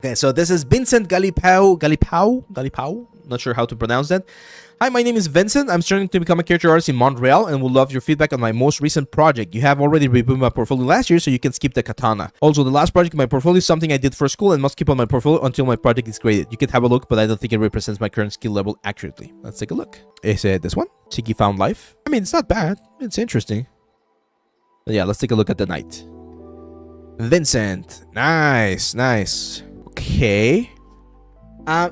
Okay, so this is Vincent Galipeau. Not sure how to pronounce that. Hi, my name is Vincent. I'm starting to become a character artist in Montreal and would love your feedback on my most recent project. You have already reviewed my portfolio last year, so you can skip the katana. Also, the last project in my portfolio is something I did for school and must keep on my portfolio until my project is graded. You can have a look, but I don't think it represents my current skill level accurately. Let's take a look. Is it this one? Tiki Found Life. I mean, it's not bad. It's interesting. But yeah, let's take a look at the knight. Vincent. Nice, nice. Okay.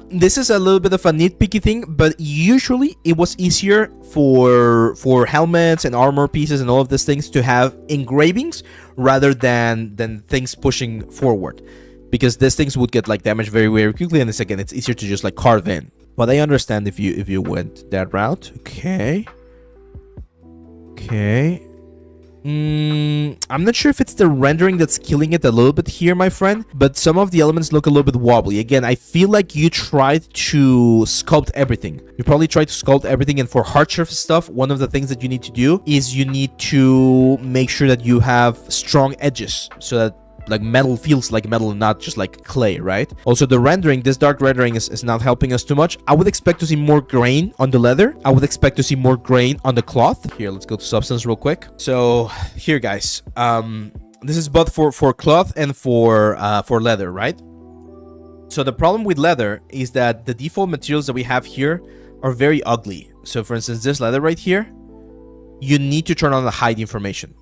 This is a little bit of a nitpicky thing, but usually it was easier for helmets and armor pieces and all of these things to have engravings rather than things pushing forward, because these things would get like damaged very, very quickly, and it's easier to just like carve in. But I understand if you went that route. Okay. I'm not sure if it's the rendering that's killing it a little bit here, my friend, but some of the elements look a little bit wobbly. Again, I feel like you tried to sculpt everything. You probably tried to sculpt everything, and for hard surface stuff, one of the things that you need to do is you need to make sure that you have strong edges so that like metal feels like metal and not just like clay, right? Also, the rendering, this dark rendering is not helping us too much. I would expect to see more grain on the leather. I would expect to see more grain on the cloth. Here, let's go to substance real quick. So here, guys, this is both for cloth and for leather, right? So the problem with leather is that the default materials that we have here are very ugly. So for instance, this leather right here, you need to turn on the hide information.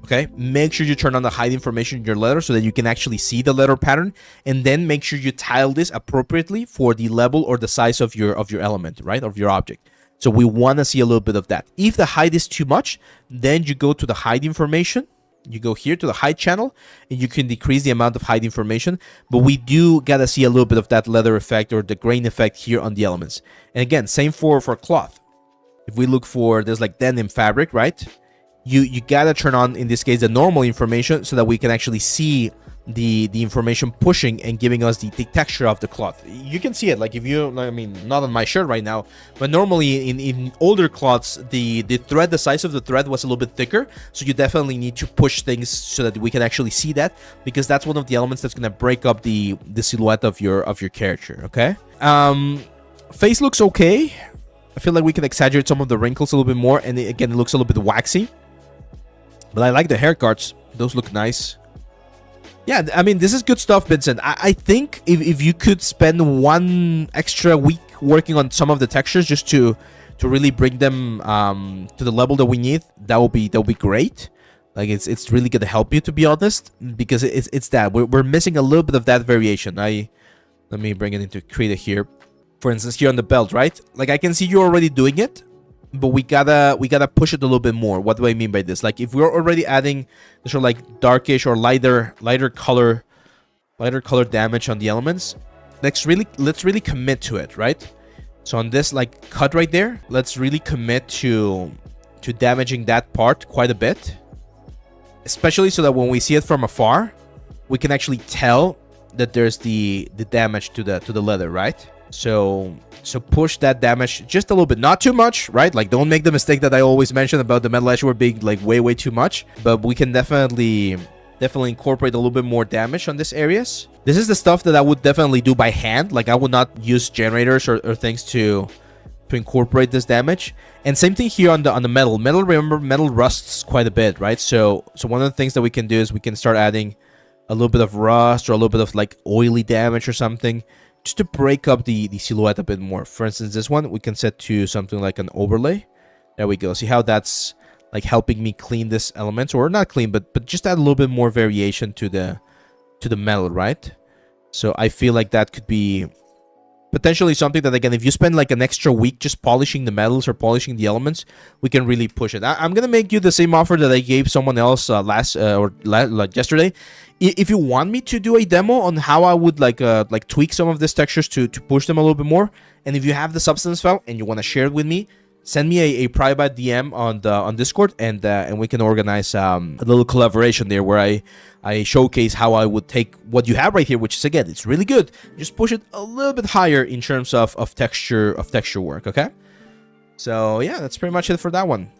Okay, make sure you turn on the hide information in your letter so that you can actually see the letter pattern, and then make sure you tile this appropriately for the level or the size of your element, right, of your object. So we want to see a little bit of that. If the hide is too much, then you go to the hide information. You go here to the hide channel, and you can decrease the amount of hide information. But we do gotta see a little bit of that leather effect or the grain effect here on the elements. And again, same for cloth. If we look for this like denim fabric, right? You gotta turn on, in this case, the normal information so that we can actually see the information pushing and giving us the texture of the cloth. You can see it, like if you, I mean, not on my shirt right now, but normally in older cloths, the thread, the size of the thread was a little bit thicker, so you definitely need to push things so that we can actually see that, because that's one of the elements that's gonna break up the silhouette of your character. Okay. Face looks okay. I feel like we can exaggerate some of the wrinkles a little bit more, and again, it looks a little bit waxy. But I like the haircuts. Those look nice. Yeah, I mean, this is good stuff, Vincent. I think if you could spend one extra week working on some of the textures just to really bring them to the level that we need, that would be great. Like it's really gonna help you, to be honest, because it's that we're missing a little bit of that variation. Let me bring it into Create here. For instance, here on the belt, right? Like I can see you're already doing it, but we gotta push it a little bit more. What do I mean by this? Like if we're already adding sort of like darkish or lighter color damage on the elements, let's really commit to it, right? So on this like cut right there, let's really commit to damaging that part quite a bit, especially so that when we see it from afar, we can actually tell that there's the damage to the leather, right? So push that damage just a little bit, not too much, right? Like don't make the mistake that I always mention about the metal edgeware being like way too much, but we can definitely incorporate a little bit more damage on these areas. This is the stuff that I would definitely do by hand. Like I would not use generators or things to incorporate this damage. And same thing here on the metal. Remember, metal rusts quite a bit, right? So one of the things that we can do is we can start adding a little bit of rust or a little bit of like oily damage or something, just to break up the silhouette a bit more. For instance, this one we can set to something like an overlay. There we go. See how that's like helping me clean this element, or not clean, but just add a little bit more variation to the metal, right? So I feel like that could be potentially something that, again, if you spend like an extra week just polishing the metals or polishing the elements, we can really push it. I'm gonna make you the same offer that I gave someone else like yesterday. If you want me to do a demo on how I would like tweak some of these textures to push them a little bit more, and if you have the substance file and you want to share it with me, send me a private DM on Discord, and we can organize a little collaboration there where I showcase how I would take what you have right here, which is, again, it's really good. Just push it a little bit higher in terms of texture work. Okay. So yeah, that's pretty much it for that one.